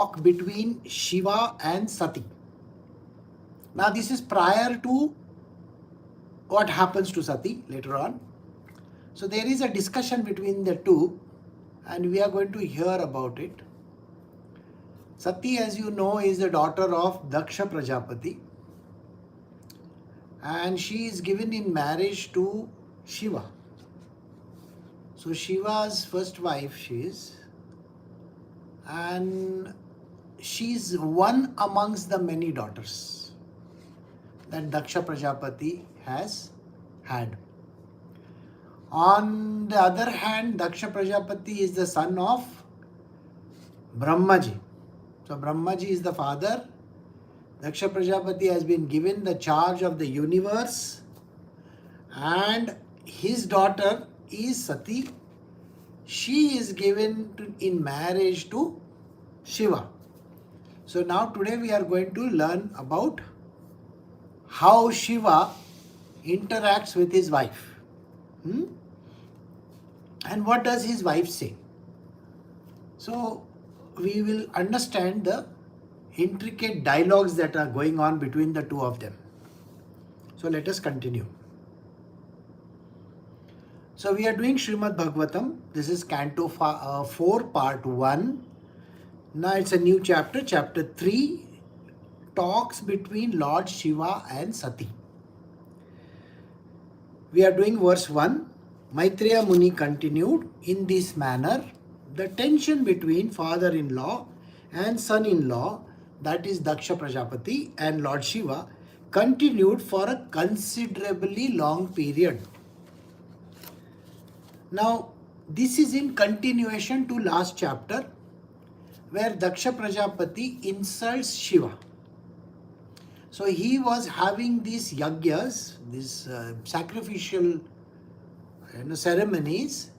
talk between Shiva and Sati. Now this is prior to what happens to Sati later on. So there is a discussion between the two and we are going to hear about it. Sati, as you know, is the daughter of Daksha Prajapati and she is given in marriage to Shiva. So Shiva's first wife she is, and she's one amongst the many daughters that Daksha Prajapati has had. On the other hand, Daksha Prajapati is the son of Brahmaji. So Brahmaji is the father. Daksha Prajapati has been given the charge of the universe and his daughter is Sati. She is given in marriage to Shiva. So now today we are going to learn about how Shiva interacts with his wife. And what does his wife say? So we will understand the intricate dialogues that are going on between the two of them. So let us continue. So we are doing Srimad Bhagavatam. This is Canto 4, Part 1. Now it's a new chapter. Chapter 3 talks between Lord Shiva and Sati. We are doing verse 1. Maitreya Muni continued, in this manner, the tension between father-in-law and son-in-law, that is Daksha Prajapati and Lord Shiva, continued for a considerably long period. Now, this is in continuation to last chapter, where Daksha Prajapati insults Shiva. So he was having these yagyas, these sacrificial ceremonies,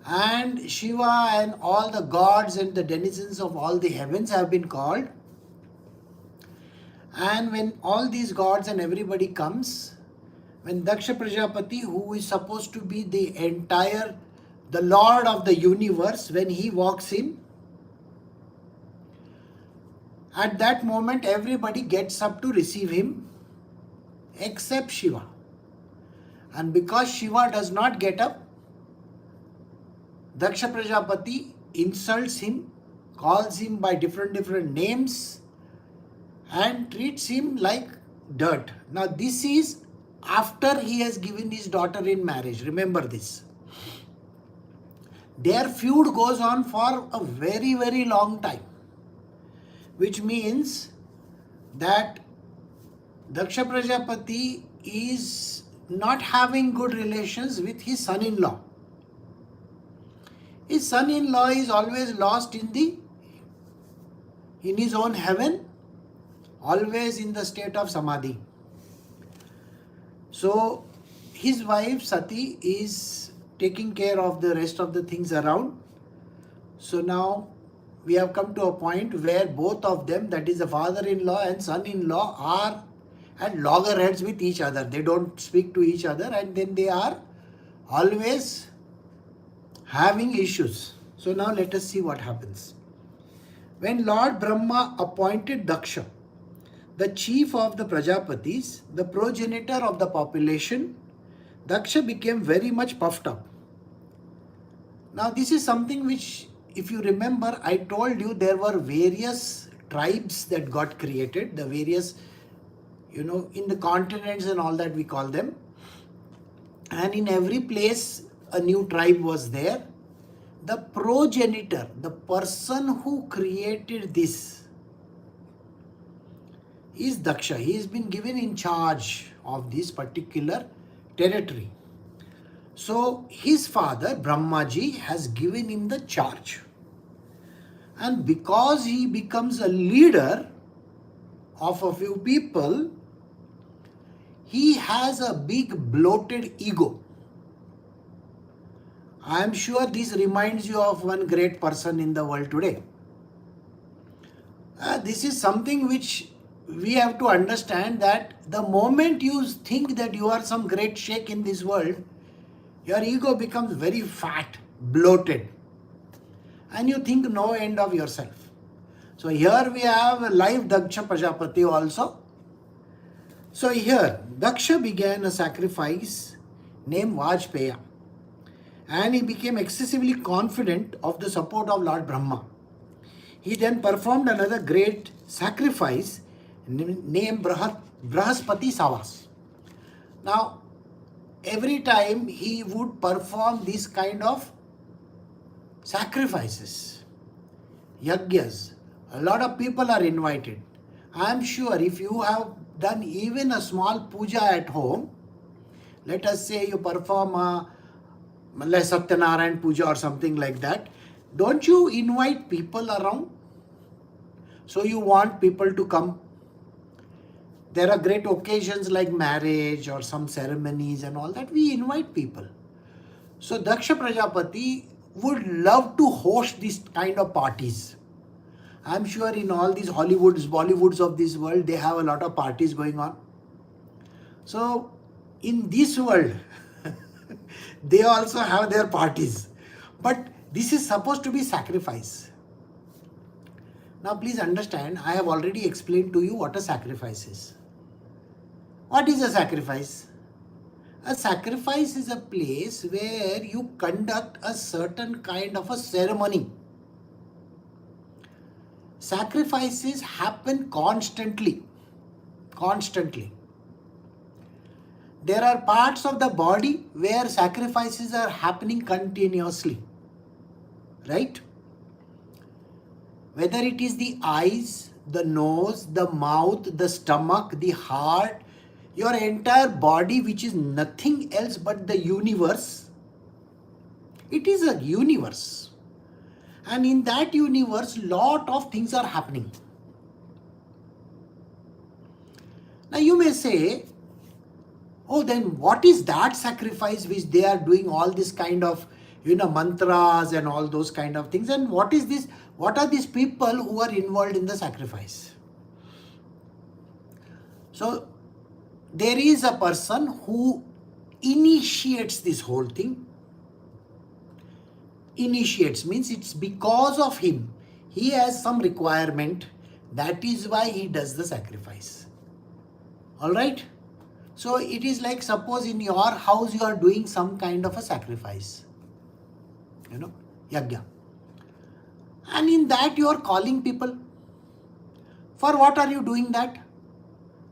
and Shiva and all the gods and the denizens of all the heavens have been called. And when all these gods and everybody comes, when Daksha Prajapati, who is supposed to be the Lord of the universe, when he walks in, at that moment everybody gets up to receive him except Shiva. And because Shiva does not get up, Daksha Prajapati insults him, calls him by different names and treats him like dirt. Now this is after he has given his daughter in marriage. Remember this. Their feud goes on for a very, very long time, which means that Daksha Prajapati is not having good relations with his son-in-law. His son-in-law is always lost in his own heaven, always in the state of samadhi. So his wife Sati is taking care of the rest of the things around. So now we have come to a point where both of them, that is the father-in-law and son-in-law, are at loggerheads with each other. They don't speak to each other and then they are always having issues. So now let us see what happens. When Lord Brahma appointed Daksha, the chief of the Prajapatis, the progenitor of the population, Daksha became very much puffed up. Now this is something which, if you remember, I told you there were various tribes that got created, the various, in the continents and all that we call them. And in every place a new tribe was there. The progenitor, the person who created this, is Daksha. He has been given in charge of this particular territory. So his father, Brahmaji, has given him the charge. And because he becomes a leader of a few people, he has a big bloated ego. I am sure this reminds you of one great person in the world today. This is something which we have to understand, that the moment you think that you are some great sheikh in this world, your ego becomes very fat, bloated, and you think no end of yourself. So here we have a live Daksha Prajapati also. So here, Daksha began a sacrifice named Vajpaya, and he became excessively confident of the support of Lord Brahma. He then performed another great sacrifice named Brahaspati Savas. Now, every time he would perform this kind of sacrifices, yagyas, a lot of people are invited. I am sure if you have done even a small puja at home, let us say you perform a Satyanarayan puja or something like that, don't you invite people around? So you want people to come. There are great occasions like marriage or some ceremonies and all that, we invite people. So Daksha Prajapati would love to host this kind of parties. I'm sure in all these Hollywoods, Bollywoods of this world, they have a lot of parties going on. So in this world, they also have their parties. But this is supposed to be sacrifice. Now please understand, I have already explained to you what a sacrifice is. What is a sacrifice? A sacrifice is a place where you conduct a certain kind of a ceremony. Sacrifices happen constantly. There are parts of the body where sacrifices are happening continuously. Right? Whether it is the eyes, the nose, the mouth, the stomach, the heart, your entire body, which is nothing else but the universe. It is a universe. And in that universe, lot of things are happening. Now you may say, oh, then what is that sacrifice which they are doing all this kind of, mantras and all those kind of things? And what is this? What are these people who are involved in the sacrifice? So there is a person who initiates this whole thing. Initiates means it's because of him. He has some requirement. That is why he does the sacrifice. Alright? So it is like, suppose in your house you are doing some kind of a sacrifice. Yajna. And in that you are calling people. For what are you doing that?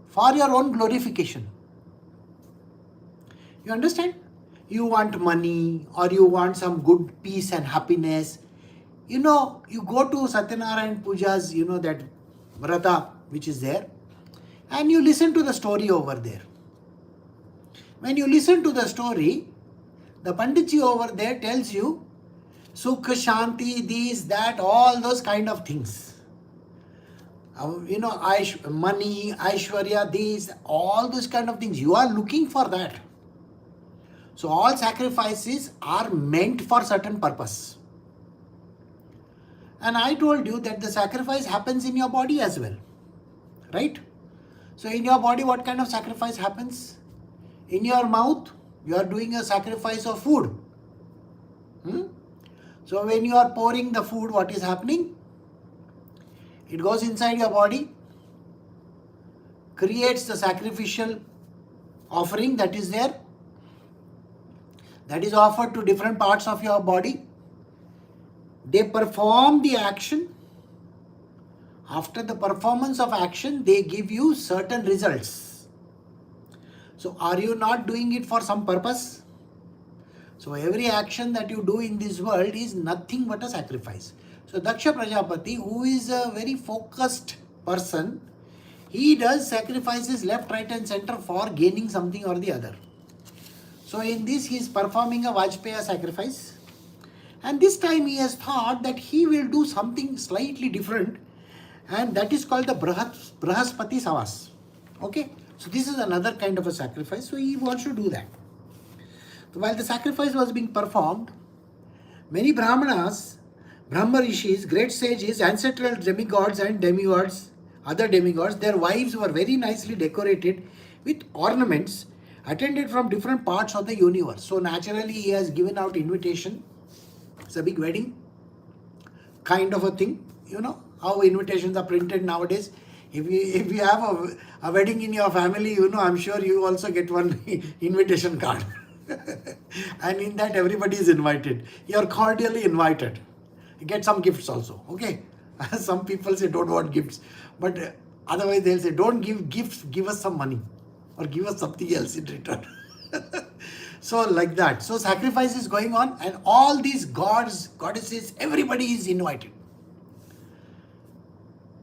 For your own glorification. You understand? You want money or you want some good peace and happiness. You go to Satyanarayan Pujas, that Vrata which is there, and you listen to the story over there. When you listen to the story, the Panditji over there tells you Sukha, Shanti, this, that, all those kind of things. Money, Aishwarya, these, all those kind of things. You are looking for that. So all sacrifices are meant for certain purpose. And I told you that the sacrifice happens in your body as well. Right? So in your body, what kind of sacrifice happens? In your mouth, you are doing a sacrifice of food. So when you are pouring the food, what is happening? It goes inside your body, creates the sacrificial offering that is there, that is offered to different parts of your body. They perform the action. After the performance of action, they give you certain results. So are you not doing it for some purpose? So every action that you do in this world is nothing but a sacrifice. So Daksha Prajapati, who is a very focused person, he does sacrifices left, right and center for gaining something or the other. So in this he is performing a Vajpaya sacrifice, and this time he has thought that he will do something slightly different, and that is called the Brahaspati Savas. Okay, so this is another kind of a sacrifice, so he wants to do that. So while the sacrifice was being performed, many Brahmanas, Brahma Rishis, great sages, ancestral demigods and demigods, other demigods, their wives were very nicely decorated with ornaments attended from different parts of the universe. So naturally he has given out invitation. It's a big wedding kind of a thing, how invitations are printed nowadays. If you have a wedding in your family, I'm sure you also get one invitation card. And in that everybody is invited. You're cordially invited. You get some gifts also, okay? Some people say don't want gifts, but otherwise they'll say don't give gifts, give us some money or give us something else in return. So like that. So sacrifice is going on, and all these gods, goddesses, everybody is invited.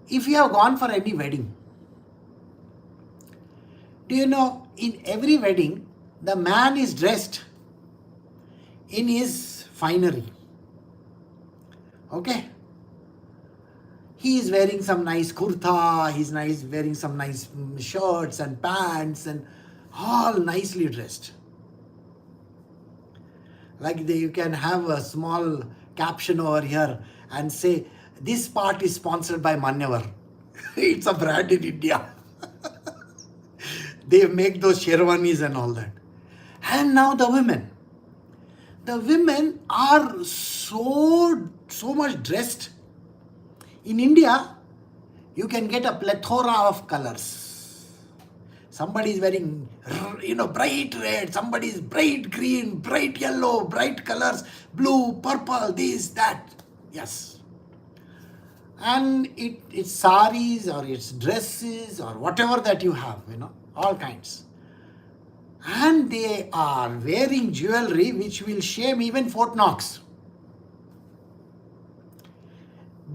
If you have gone for any wedding, do you know in every wedding the man is dressed in his finery. Okay? He is wearing some nice kurta, he's wearing some nice shirts and pants and all nicely dressed. Like you can have a small caption over here and say, this part is sponsored by Manyavar. It's a brand in India. They make those sherwanis and all that. And now the women. The women are so much dressed. In India, you can get a plethora of colors. Somebody is wearing, bright red, somebody is bright green, bright yellow, bright colors, blue, purple, this, that. Yes. And it's saris or it's dresses or whatever that you have, all kinds. And they are wearing jewelry which will shame even Fort Knox.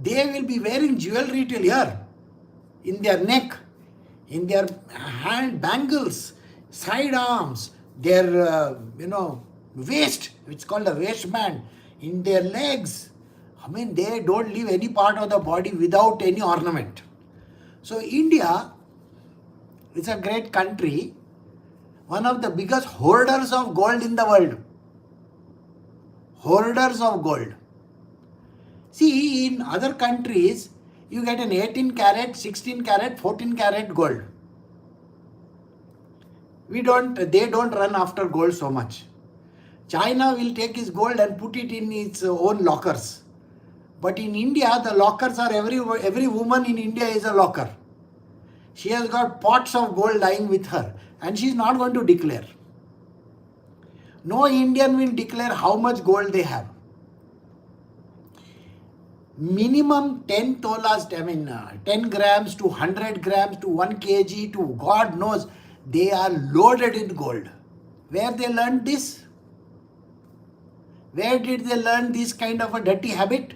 They will be wearing jewelry till here, in their neck, in their hand, bangles, side arms, their, waist, it's called a waistband, in their legs. I mean, they don't leave any part of the body without any ornament. So India is a great country, one of the biggest hoarders of gold in the world. Hoarders of gold. See, in other countries, you get an 18 karat, 16 karat, 14 karat gold. They don't run after gold so much. China will take his gold and put it in its own lockers. But in India, the lockers are every woman in India is a locker. She has got pots of gold lying with her and she is not going to declare. No Indian will declare how much gold they have. Minimum 10 tolas, 10 grams to 100 grams to 1 kg to God knows, they are loaded in gold. Where they learned this? Where did they learn this kind of a dirty habit?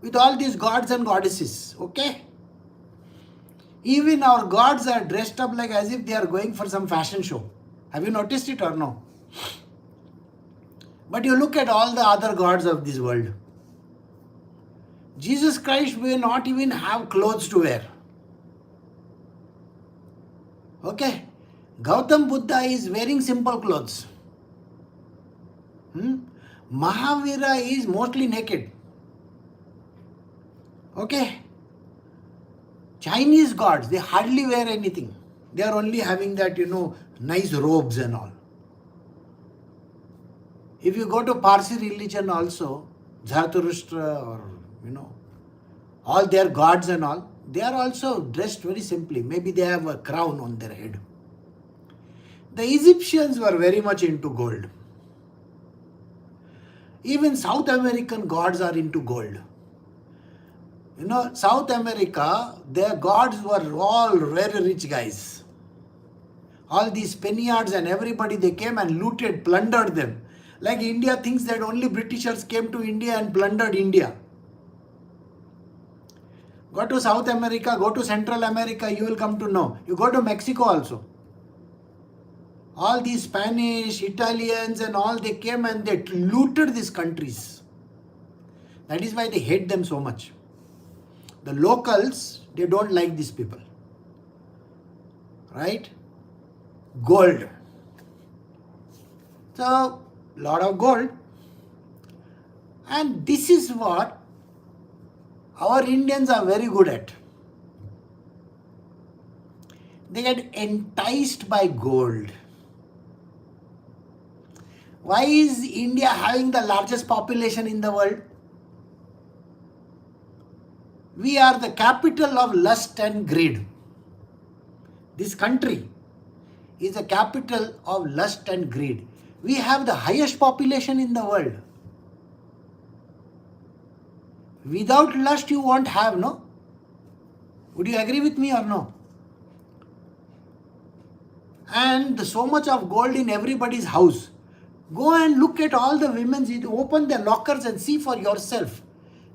With all these gods and goddesses, okay? Even our gods are dressed up like as if they are going for some fashion show. Have you noticed it or no? But you look at all the other gods of this world. Jesus Christ may not even have clothes to wear. Okay? Gautam Buddha is wearing simple clothes. Mahavira is mostly naked. Okay? Chinese gods, they hardly wear anything. They are only having that, nice robes and all. If you go to Parsi religion also, Zarathustra or, all their gods and all, they are also dressed very simply. Maybe they have a crown on their head. The Egyptians were very much into gold. Even South American gods are into gold. South America, their gods were all very rich guys. All these Spaniards and everybody, they came and looted, plundered them. Like India thinks that only Britishers came to India and plundered India. Go to South America, go to Central America, you will come to know. You go to Mexico also. All these Spanish, Italians and all, they came and they looted these countries. That is why they hate them so much. The locals, they don't like these people. Right? Gold. So, lot of gold. And this is what our Indians are very good at. They get enticed by gold. Why is India having the largest population in the world? We are the capital of lust and greed. This country is the capital of lust and greed. We have the highest population in the world. Without lust you won't have, no? Would you agree with me or no? And so much of gold in everybody's house. Go and look at all the women's, open their lockers and see for yourself.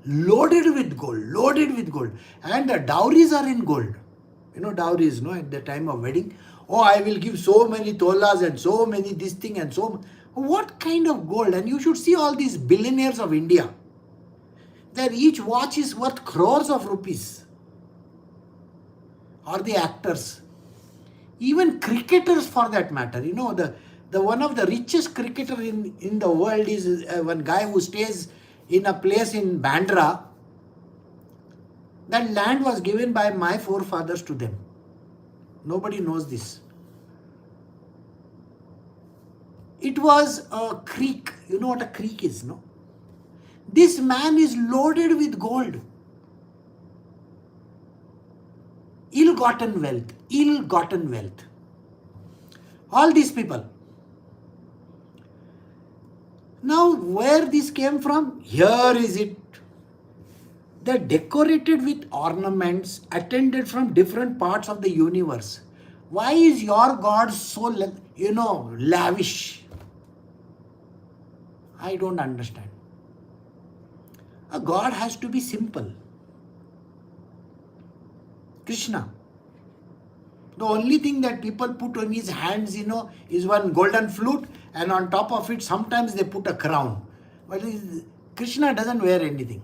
Loaded with gold, loaded with gold. And the dowries are in gold. You know dowries, no? At the time of wedding. Oh, I will give so many tolas and so many this thing and so. What kind of gold? And you should see all these billionaires of India. Their each watch is worth crores of rupees. Or the actors. Even cricketers for that matter. You know, the one of the richest cricketer in the world is one guy who stays in a place in Bandra. That land was given by my forefathers to them. Nobody knows this. It was a creek. You know what a creek is, no? This man is loaded with gold. Ill-gotten wealth. Ill-gotten wealth. All these people. Now, where this came from? Here is it. They're decorated with ornaments attended from different parts of the universe. Why is your God so, lavish? I don't understand. A God has to be simple. Krishna. The only thing that people put on his hands, is one golden flute, and on top of it, sometimes they put a crown. But Krishna doesn't wear anything.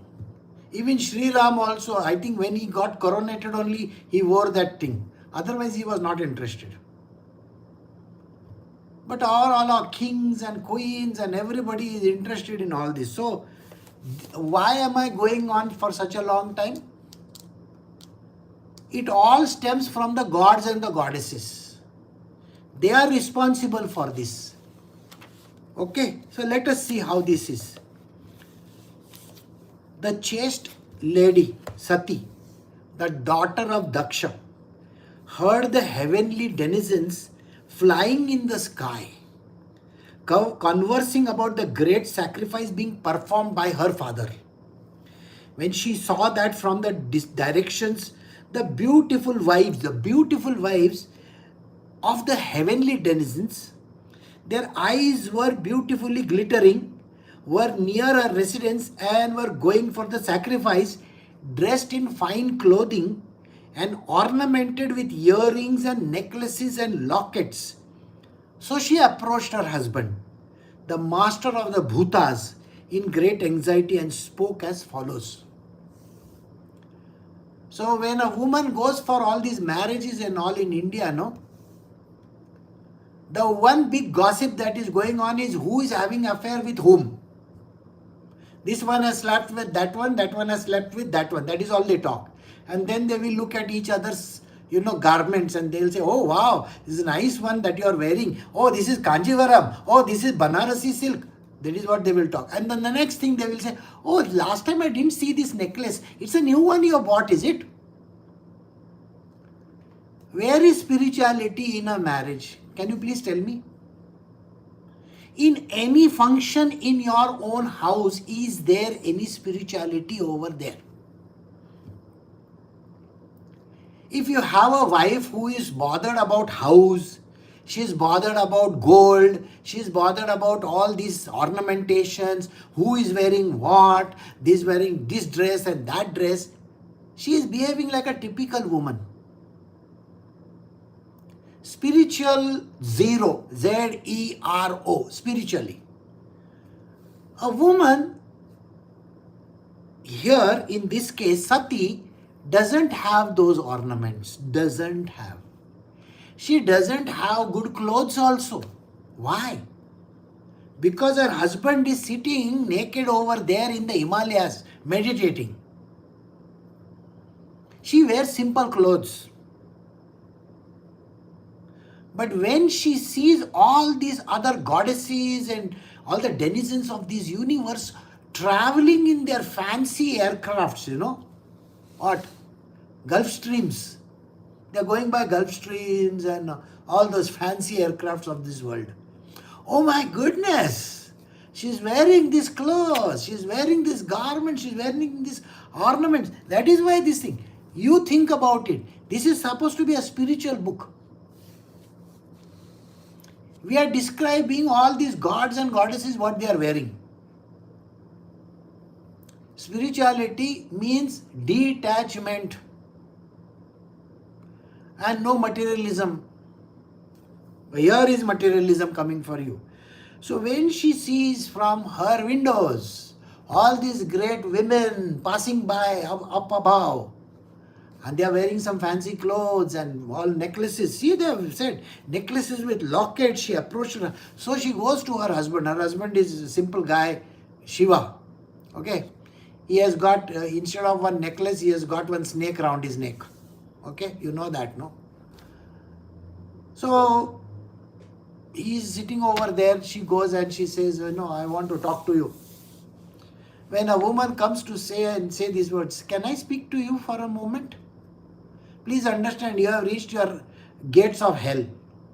Even Sri Ram also, I think when he got coronated only, he wore that thing. Otherwise, he was not interested. But all our kings and queens and everybody is interested in all this. So, why am I going on for such a long time? It all stems from the gods and the goddesses. They are responsible for this. Okay, so let us see how this is. The chaste lady, Sati, the daughter of Daksha, heard the heavenly denizens flying in the sky, conversing about the great sacrifice being performed by her father. When she saw that from the directions, the beautiful wives of the heavenly denizens, their eyes were beautifully glittering, were near her residence and were going for the sacrifice, dressed in fine clothing and ornamented with earrings and necklaces and lockets. So she approached her husband, the master of the bhutas, in great anxiety and spoke as follows. So when a woman goes for all these marriages and all in India, the one big gossip that is going on is who is having affair with whom. This one has slept with that one has slept with that one. That is all they talk. And then they will look at each other's, garments, and they'll say, oh wow, this is a nice one that you are wearing. Oh, this is Kanjivaram. Oh, this is Banarasi silk. That is what they will talk. And then the next thing they will say, oh, last time I didn't see this necklace. It's a new one you bought, is it? Where is spirituality in a marriage? Can you please tell me? In any function in your own house, is there any spirituality over there? If you have a wife who is bothered about house, she's bothered about gold, she's bothered about all these ornamentations, who is wearing what, this wearing this dress and that dress, she is behaving like a typical woman. Spiritual zero, Z-E-R-O, spiritually. A woman, here in this case, Sati, doesn't have those ornaments, doesn't have. She doesn't have good clothes also. Why? Because her husband is sitting naked over there in the Himalayas, meditating. She wears simple clothes. But when she sees all these other goddesses and all the denizens of this universe traveling in their fancy aircrafts, what? Gulf streams. They're going by Gulf streams and all those fancy aircrafts of this world. Oh my goodness! She's wearing this clothes, she's wearing this garment, she's wearing this ornaments. That is why this thing. You think about it. This is supposed to be a spiritual book. We are describing all these gods and goddesses, what they are wearing. Spirituality means detachment and no materialism. Here is materialism coming for you. So when she sees from her windows all these great women passing by up above, and they are wearing some fancy clothes and all necklaces. See, they have said necklaces with lockets. She approached her. So she goes to her husband. Her husband is a simple guy, Shiva. Okay. He has got, instead of one necklace, he has got one snake around his neck. Okay. You know that, no? So he is sitting over there. She goes and she says, no, I want to talk to you. When a woman comes to say these words, can I speak to you for a moment? Please understand, you have reached your gates of hell.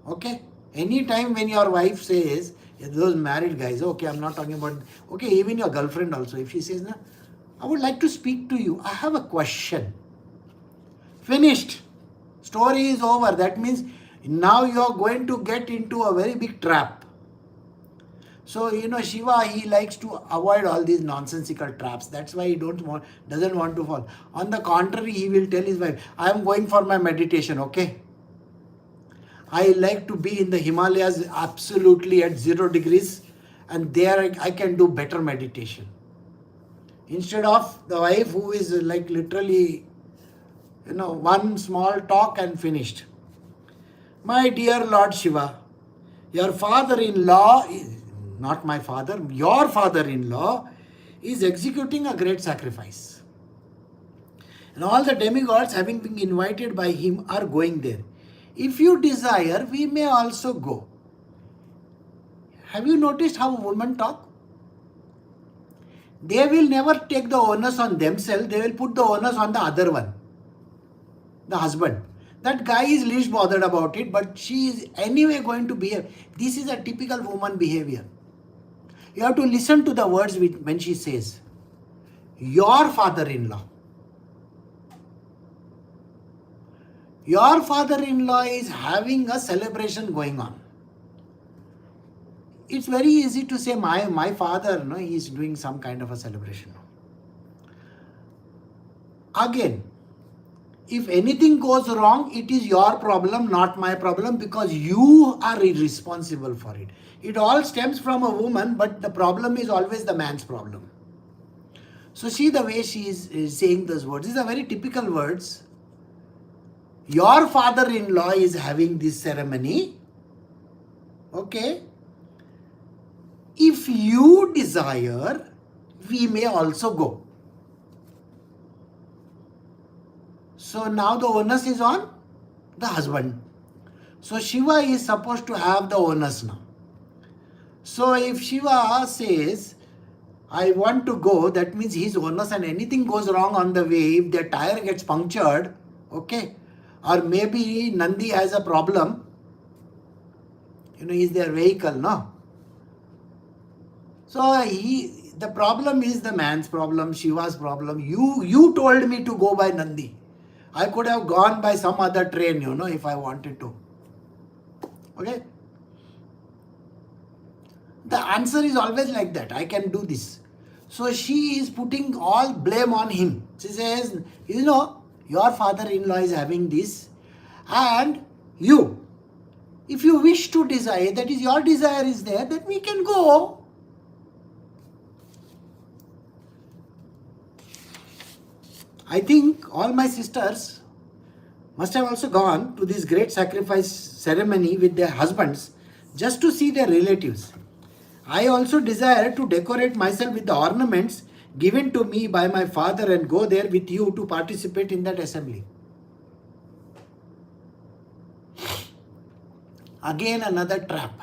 Okay? Any time when your wife says, those married guys, okay, I'm not talking about, okay, even your girlfriend also, if she says, I would like to speak to you. I have a question. Finished. Story is over. That means now you are going to get into a very big trap. So, Shiva, he likes to avoid all these nonsensical traps. That's why he doesn't want to fall. On the contrary, he will tell his wife, I am going for my meditation, okay? I like to be in the Himalayas absolutely at 0 degrees, and there I can do better meditation. Instead of the wife who is like literally, one small talk and finished. My dear Lord Shiva, your father-in-law is, not my father, your father-in-law is executing a great sacrifice. And all the demigods, having been invited by him, are going there. If you desire, we may also go. Have you noticed how women talk? They will never take the onus on themselves, they will put the onus on the other one, the husband. That guy is least bothered about it, but she is anyway going to behave. This is a typical woman behavior. You have to listen to the words when she says, your father-in-law. Your father-in-law is having a celebration going on. It's very easy to say, my father, he is doing some kind of a celebration. Again, if anything goes wrong, it is your problem, not my problem, because you are irresponsible for it. It all stems from a woman, but the problem is always the man's problem. So see the way she is saying those words. These are very typical words. Your father-in-law is having this ceremony. Okay. If you desire, we may also go. So now the onus is on the husband. So Shiva is supposed to have the onus now. So if Shiva says, I want to go, that means his onus, and anything goes wrong on the way, if their tire gets punctured, okay, or maybe Nandi has a problem, is their vehicle, no? So the problem is the man's problem, Shiva's problem. You told me to go by Nandi. I could have gone by some other train, if I wanted to. Okay? The answer is always like that. I can do this. So she is putting all blame on him. She says, your father-in-law is having this, and you, if you wish to desire, that is your desire is there, then we can go. I think all my sisters must have also gone to this great sacrifice ceremony with their husbands just to see their relatives. I also desire to decorate myself with the ornaments given to me by my father and go there with you to participate in that assembly. Again another trap.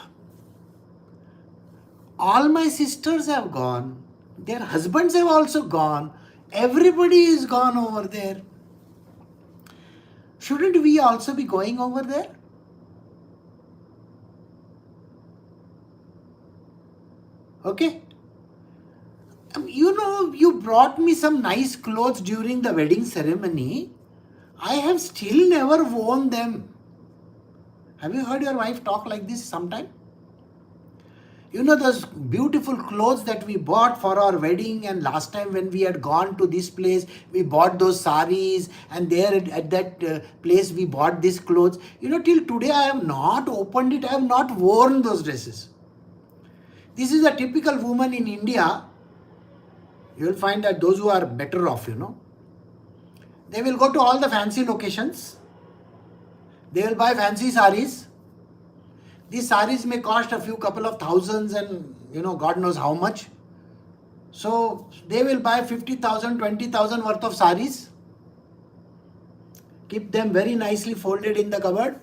All my sisters have gone, their husbands have also gone, everybody is gone over there. Shouldn't we also be going over there? Okay? You brought me some nice clothes during the wedding ceremony. I have still never worn them. Have you heard your wife talk like this sometime? Those beautiful clothes that we bought for our wedding, and last time when we had gone to this place, we bought those saris, and there at that place we bought these clothes. Till today I have not opened it, I have not worn those dresses. This is a typical woman in India. You will find that those who are better off, they will go to all the fancy locations. They will buy fancy saris. These saris may cost a couple of thousands and God knows how much. So they will buy 50,000, 20,000 worth of saris. Keep them very nicely folded in the cupboard.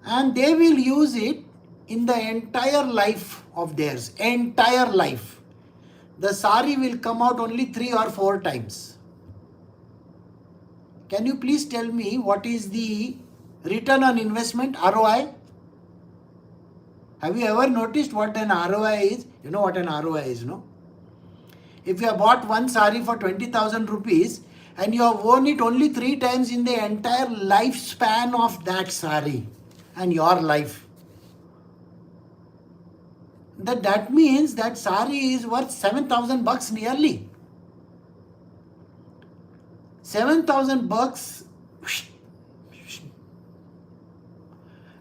And they will use it in the entire life of theirs. Entire life. The sari will come out only 3 or 4 times. Can you please tell me what is the return on investment, ROI? Have you ever noticed what an ROI is? You know what an ROI is, no? If you have bought one sari for 20,000 rupees and you have worn it only 3 times in the entire lifespan of that sari and your life, that means that sari is worth 7,000 bucks nearly. 7,000 bucks.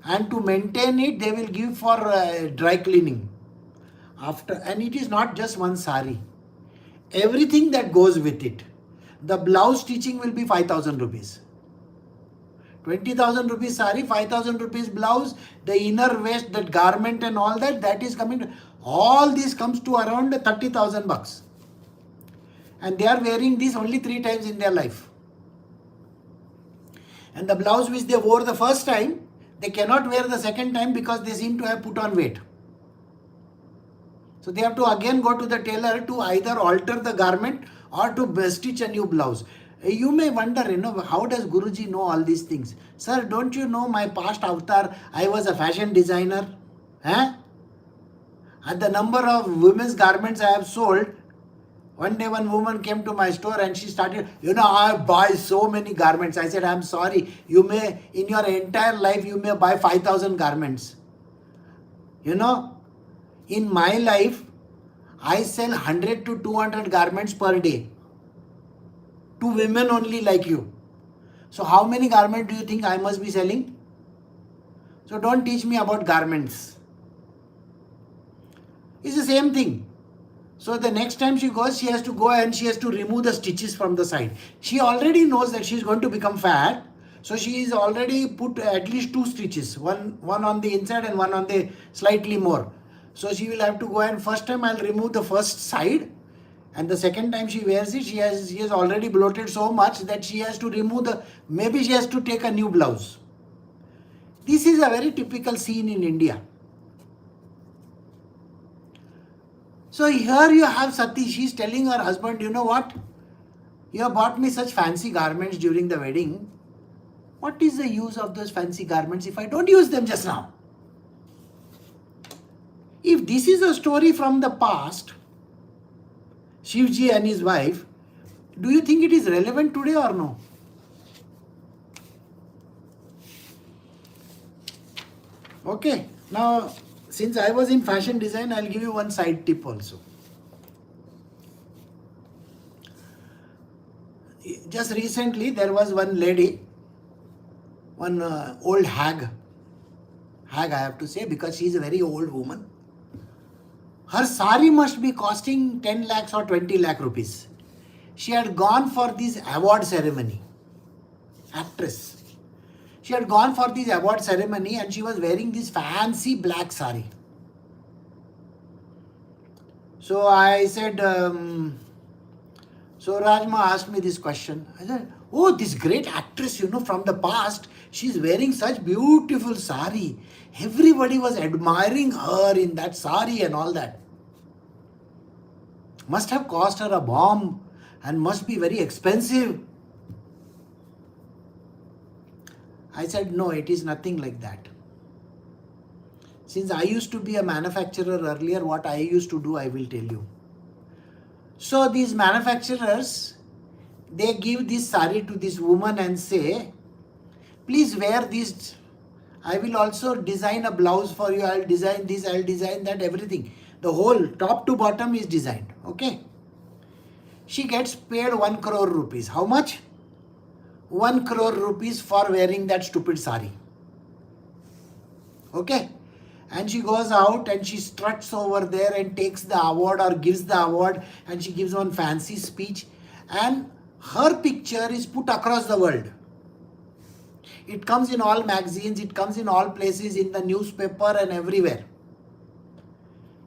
And to maintain it, they will give for dry cleaning. And it is not just one sari. Everything that goes with it. The blouse stitching will be 5,000 rupees. 20,000 rupees sari, 5,000 rupees blouse, the inner waist, that garment and all that, that is coming to, all this comes to around 30,000 bucks. And they are wearing this only 3 times in their life. And the blouse which they wore the first time, they cannot wear the second time because they seem to have put on weight. So they have to again go to the tailor to either alter the garment or to stitch a new blouse. You may wonder, how does Guruji know all these things? Sir, don't you know my past avatar? I was a fashion designer. At the number of women's garments I have sold, one day one woman came to my store and she started, I buy so many garments. I said, I'm sorry, you may, in your entire life, you may buy 5,000 garments. In my life, I sell 100 to 200 garments per day. To women only like you. So how many garments do you think I must be selling? So don't teach me about garments. It's the same thing. So the next time she goes, she has to go and she has to remove the stitches from the side. She already knows that she is going to become fat. So she is already put at least 2 stitches. One on the inside and one on the slightly more. So she will have to go and first time I'll remove the first side. And the second time she wears it, she has already bloated so much that she has to remove maybe she has to take a new blouse. This is a very typical scene in India. So here you have Sati, she's telling her husband, you know what? You have bought me such fancy garments during the wedding. What is the use of those fancy garments if I don't use them just now? If this is a story from the past, Shivji and his wife, do you think it is relevant today or no? Okay, now since I was in fashion design, I'll give you one side tip also. Just recently, there was one lady, one old hag I have to say because she is a very old woman. Her sari must be costing 10 lakhs or 20 lakh rupees. She had gone for this award ceremony. Actress. She had gone for this award ceremony and she was wearing this fancy black sari. So I said, so Rajma asked me this question. I said, oh, this great actress, from the past, she's wearing such beautiful sari. Everybody was admiring her in that sari and all that. Must have cost her a bomb and must be very expensive. I said, no, it is nothing like that. Since I used to be a manufacturer earlier, what I used to do, I will tell you. So these manufacturers, they give this sari to this woman and say, please wear this. I will also design a blouse for you. I'll design this, I'll design that, everything. The whole top to bottom is designed. Okay. She gets paid 1 crore rupees. How much? 1 crore rupees for wearing that stupid sari. Okay. And she goes out and she struts over there and takes the award or gives the award, and she gives one fancy speech, and her picture is put across the world. It comes in all magazines, it comes in all places, in the newspaper and everywhere.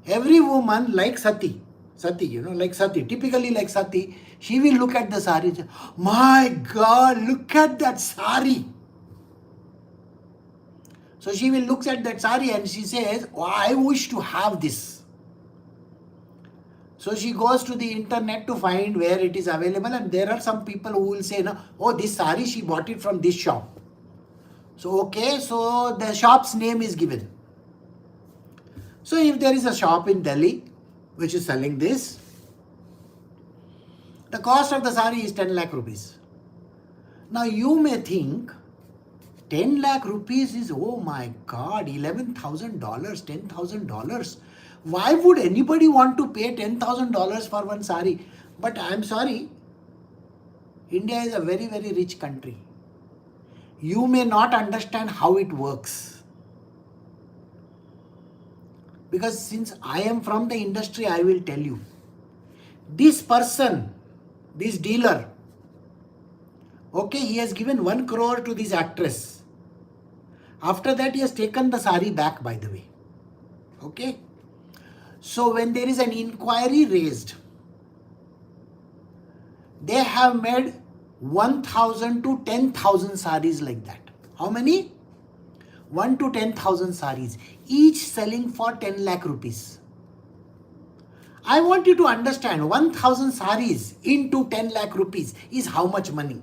Every woman like Sati, like Sati, typically like Sati, she will look at the sari and say, my God, look at that sari. So she will look at that sari and she says, oh, I wish to have this. So she goes to the internet to find where it is available, and there are some people who will say, no, oh, this sari, she bought it from this shop. So okay, so the shop's name is given. So if there is a shop in Delhi which is selling this, the cost of the sari is 10 lakh rupees. Now you may think 10 lakh rupees is, oh my God, $11,000, $10,000. Why would anybody want to pay $10,000 for one sari? But I am sorry, India is a very, very rich country. You may not understand how it works. Because since I am from the industry, I will tell you. This person, this dealer, okay, he has given 1 crore to this actress. After that, he has taken the sari back, by the way. Okay. So when there is an inquiry raised, they have made 1,000 to 10,000 saris like that. How many? 1 to 10,000 saris, each selling for 10 lakh rupees. I want you to understand, 1,000 saris into 10 lakh rupees is how much money?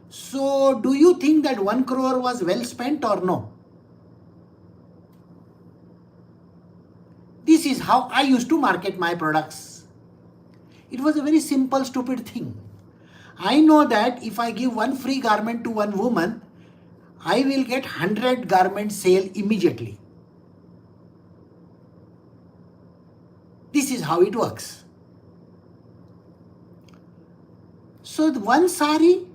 So do you think that 1 crore was well spent or no? This is how I used to market my products. It was a very simple, stupid thing. I know that if I give one free garment to one woman, I will get 100 garment sale immediately. This is how it works. So the one sari,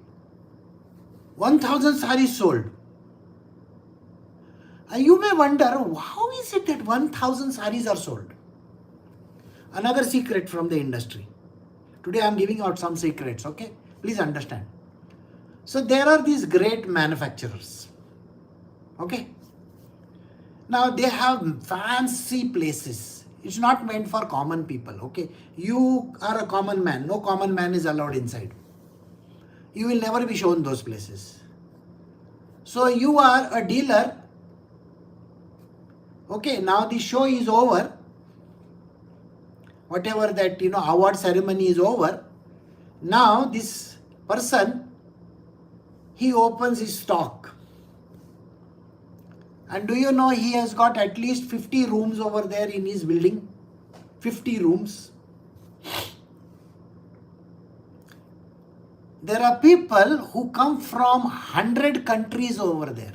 1,000 saris sold. And you may wonder, how is it that 1,000 saris are sold? Another secret from the industry. Today I am giving out some secrets, okay? Please understand. So there are these great manufacturers, okay? Now they have fancy places. It's not meant for common people, okay? You are a common man. No common man is allowed inside. You will never be shown those places. So you are a dealer. Okay, now the show is over. Whatever that, award ceremony is over. Now this person, he opens his stock. And do you know he has got at least 50 rooms over there in his building? 50 rooms. There are people who come from 100 countries over there.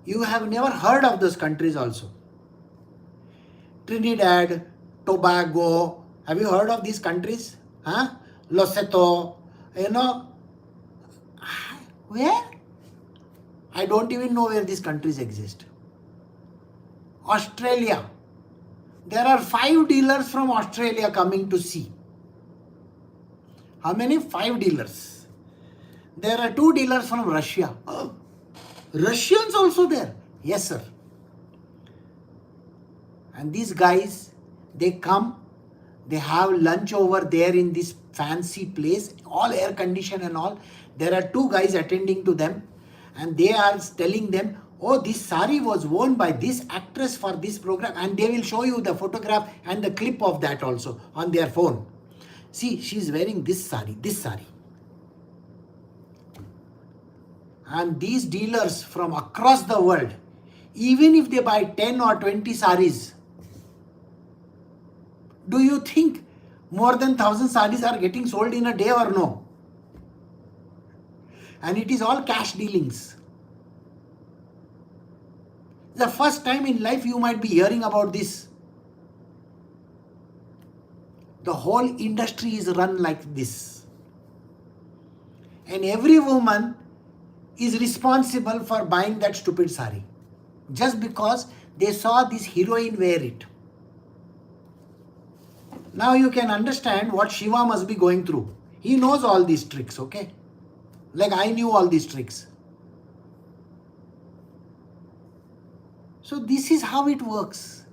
You have never heard of those countries also. Trinidad, Tobago. Have you heard of these countries? Lesotho. Where? I don't even know where these countries exist. Australia. There are 5 dealers from Australia coming to see. How many? 5 dealers. There are 2 dealers from Russia. Oh, Russians also there? Yes, sir. And these guys, they come, they have lunch over there in this fancy place, all air conditioned and all. There are 2 guys attending to them, and they are telling them, oh, this sari was worn by this actress for this program, and they will show you the photograph and the clip of that also on their phone. See, she is wearing this sari, And these dealers from across the world, even if they buy 10 or 20 saris, do you think more than 1,000 saris are getting sold in a day or no? And it is all cash dealings. The first time in life you might be hearing about this. The whole industry is run like this. And every woman is responsible for buying that stupid sari. Just because they saw this heroine wear it. Now you can understand what Shiva must be going through. He knows all these tricks, okay? Like I knew all these tricks. So this is how it works.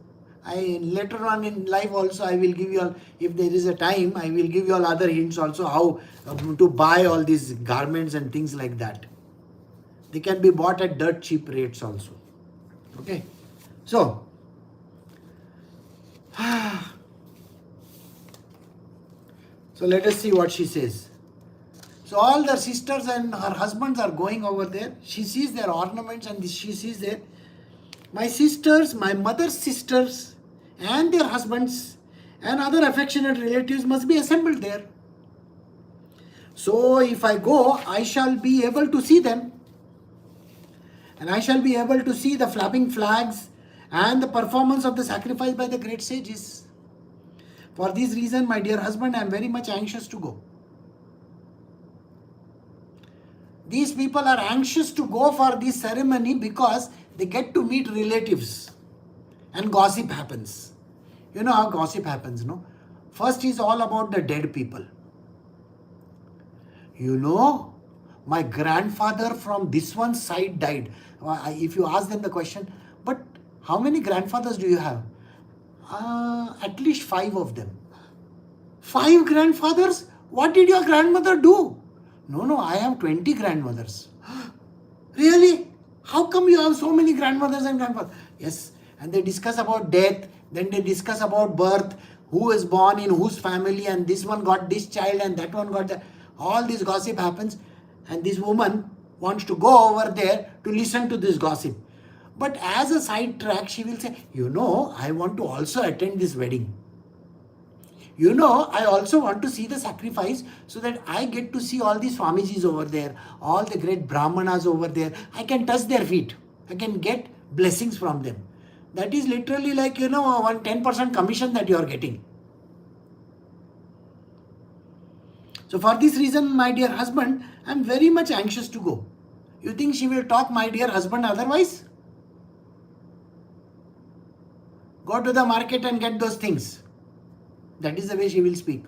Later on in life also I will give you all, if there is a time, I will give you all other hints also how to buy all these garments and things like that. They can be bought at dirt cheap rates also. Okay. So let us see what she says. So all the sisters and her husbands are going over there. She sees their ornaments and she sees there. My sisters, my mother's sisters and their husbands and other affectionate relatives must be assembled there. So if I go, I shall be able to see them. And I shall be able to see the flapping flags and the performance of the sacrifice by the great sages. For this reason, my dear husband, I am very much anxious to go. These people are anxious to go for this ceremony because they get to meet relatives and gossip happens. You know how gossip happens, no? First is all about the dead people. You know, my grandfather from this one side died. If you ask them the question, but how many grandfathers do you have? At least 5 of them. 5 grandfathers? What did your grandmother do? No, I have 20 grandmothers. Really? How come you have so many grandmothers and grandfathers? Yes, and they discuss about death, then they discuss about birth, who is born in whose family, and this one got this child and that one got that. All this gossip happens, and this woman wants to go over there to listen to this gossip. But as a side track, she will say, you know, I want to also attend this wedding. You know, I also want to see the sacrifice so that I get to see all the Swamijis over there, all the great Brahmanas over there. I can touch their feet. I can get blessings from them. That is literally like, you know, 10% commission that you are getting. So for this reason, my dear husband, I am very much anxious to go. You think she will talk my dear husband otherwise? Go to the market and get those things. That is the way she will speak.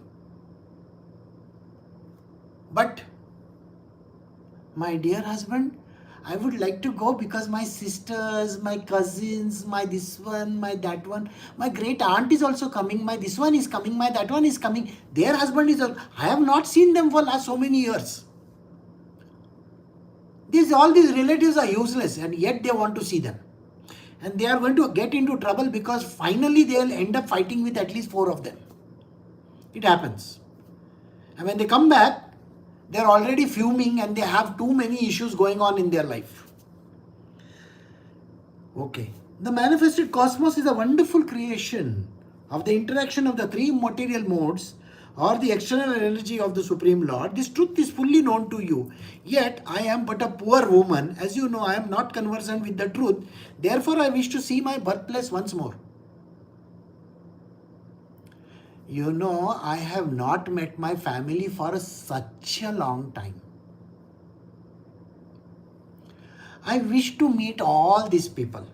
But, my dear husband, I would like to go because my sisters, my cousins, my this one, my that one, my great aunt is also coming, my this one is coming, my that one is coming, their husband is also, I have not seen them for last so many years. All these relatives are useless and yet they want to see them. And they are going to get into trouble because finally they will end up fighting with at least 4 of them. It happens. And when they come back, they are already fuming and they have too many issues going on in their life. Okay. The manifested cosmos is a wonderful creation of the interaction of the 3 material modes or the external energy of the Supreme Lord. This truth is fully known to you. Yet, I am but a poor woman. As you know, I am not conversant with the truth. Therefore, I wish to see my birthplace once more. You know, I have not met my family for such a long time. I wish to meet all these people.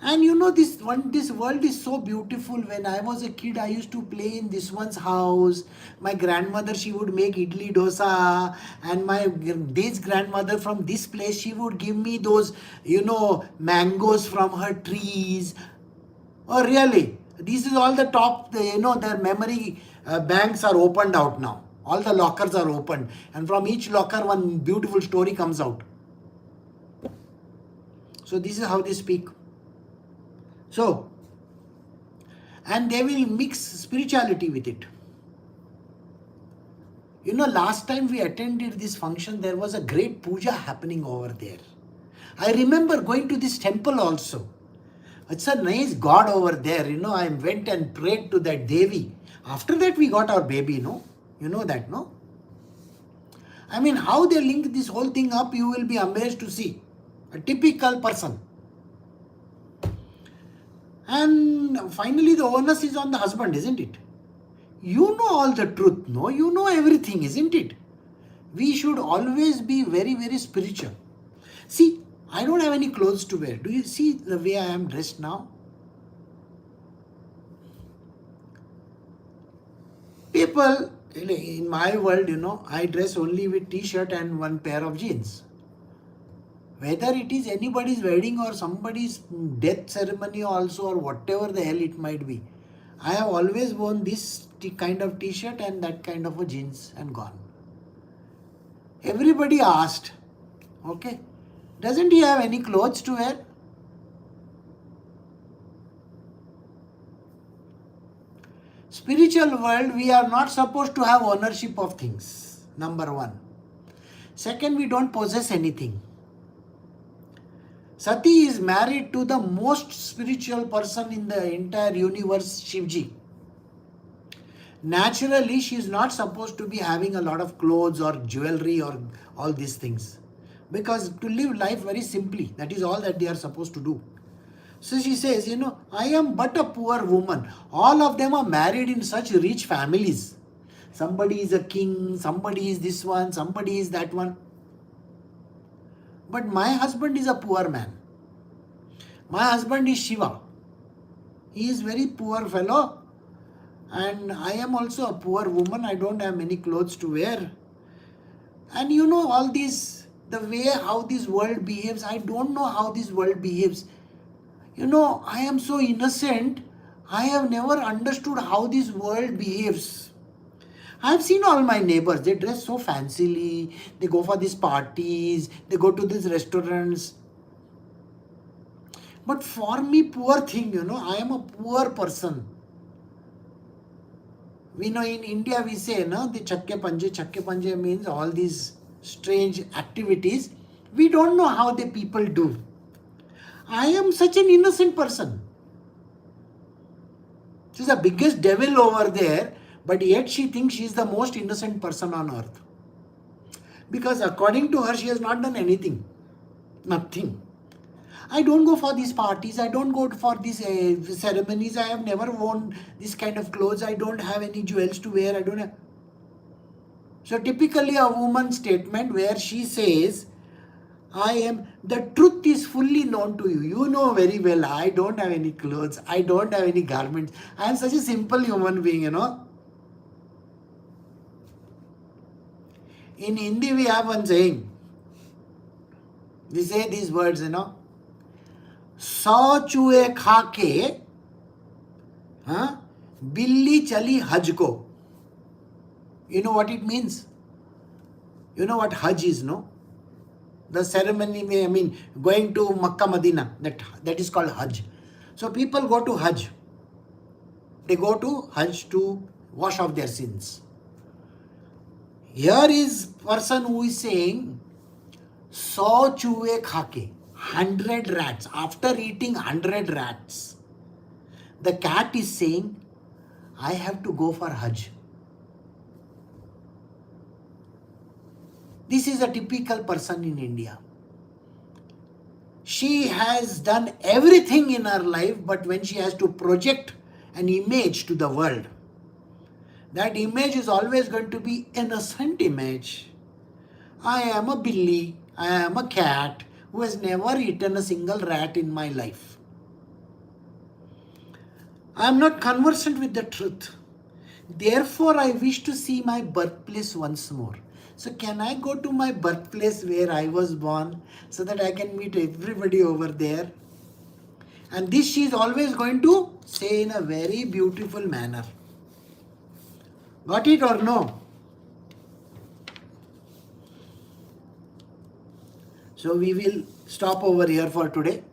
And you know, this world is so beautiful. When I was a kid, I used to play in this one's house. My grandmother, she would make idli dosa. And this grandmother from this place, she would give me those, you know, mangoes from her trees. Oh, really? This is all the top, you know, their memory banks are opened out now. All the lockers are opened. And from each locker, one beautiful story comes out. So this is how they speak. So, and they will mix spirituality with it. You know, last time we attended this function, there was a great puja happening over there. I remember going to this temple also. It's a nice god over there. You know, I went and prayed to that Devi. After that, we got our baby, no? You know that, no? I mean, how they link this whole thing up, you will be amazed to see. A typical person. And finally, the onus is on the husband, isn't it? You know all the truth, no? You know everything, isn't it? We should always be very, very spiritual. See, I don't have any clothes to wear. Do you see the way I am dressed now? People, in my world, you know, I dress only with t-shirt and one pair of jeans. Whether it is anybody's wedding or somebody's death ceremony also, or whatever the hell it might be, I have always worn this kind of t-shirt and that kind of a jeans and gone. Everybody asked, okay, doesn't he have any clothes to wear? Spiritual world, we are not supposed to have ownership of things, number one. Second, we don't possess anything. Sati is married to the most spiritual person in the entire universe, Shivji. Naturally, she is not supposed to be having a lot of clothes or jewelry or all these things. Because to live life very simply, that is all that they are supposed to do. So she says, you know, I am but a poor woman. All of them are married in such rich families. Somebody is a king, somebody is this one, somebody is that one. But my husband is a poor man. My husband is Shiva. He is very poor fellow. And I am also a poor woman. I don't have many clothes to wear. And you know all this, the way how this world behaves, I don't know how this world behaves. You know, I am so innocent. I have never understood how this world behaves. I have seen all my neighbors. They dress so fancily. They go for these parties. They go to these restaurants. But for me, poor thing, you know, I am a poor person. We know in India we say, no, the chakke panje means all these strange activities. We don't know how the people do. I am such an innocent person. She's the biggest devil over there, but yet she thinks she is the most innocent person on earth. Because according to her, she has not done anything. Nothing. I don't go for these parties. I don't go for these ceremonies. I have never worn this kind of clothes. I don't have any jewels to wear. I don't have. So typically a woman's statement where she says, the truth is fully known to you. You know very well, I don't have any clothes. I don't have any garments. I am such a simple human being, you know. In Hindi we have one saying. We say these words, you know. 100 चूहे खा के बिल्ली चली हज को. You know what it means? You know what Hajj is, no? The ceremony, I mean, going to Makkah, Medina, that is called Hajj. So people go to Hajj. They go to Hajj to wash off their sins. Here is person who is saying, 100 चूहे खा के, 100 rats. After eating 100 rats, the cat is saying, I have to go for Hajj. This is a typical person in India. She has done everything in her life, but when she has to project an image to the world, that image is always going to be innocent image. I am a billy, I am a cat who has never eaten a single rat in my life. I am not conversant with the truth. Therefore, I wish to see my birthplace once more. So can I go to my birthplace where I was born so that I can meet everybody over there? And this she is always going to say in a very beautiful manner. Got it or no? So we will stop over here for today.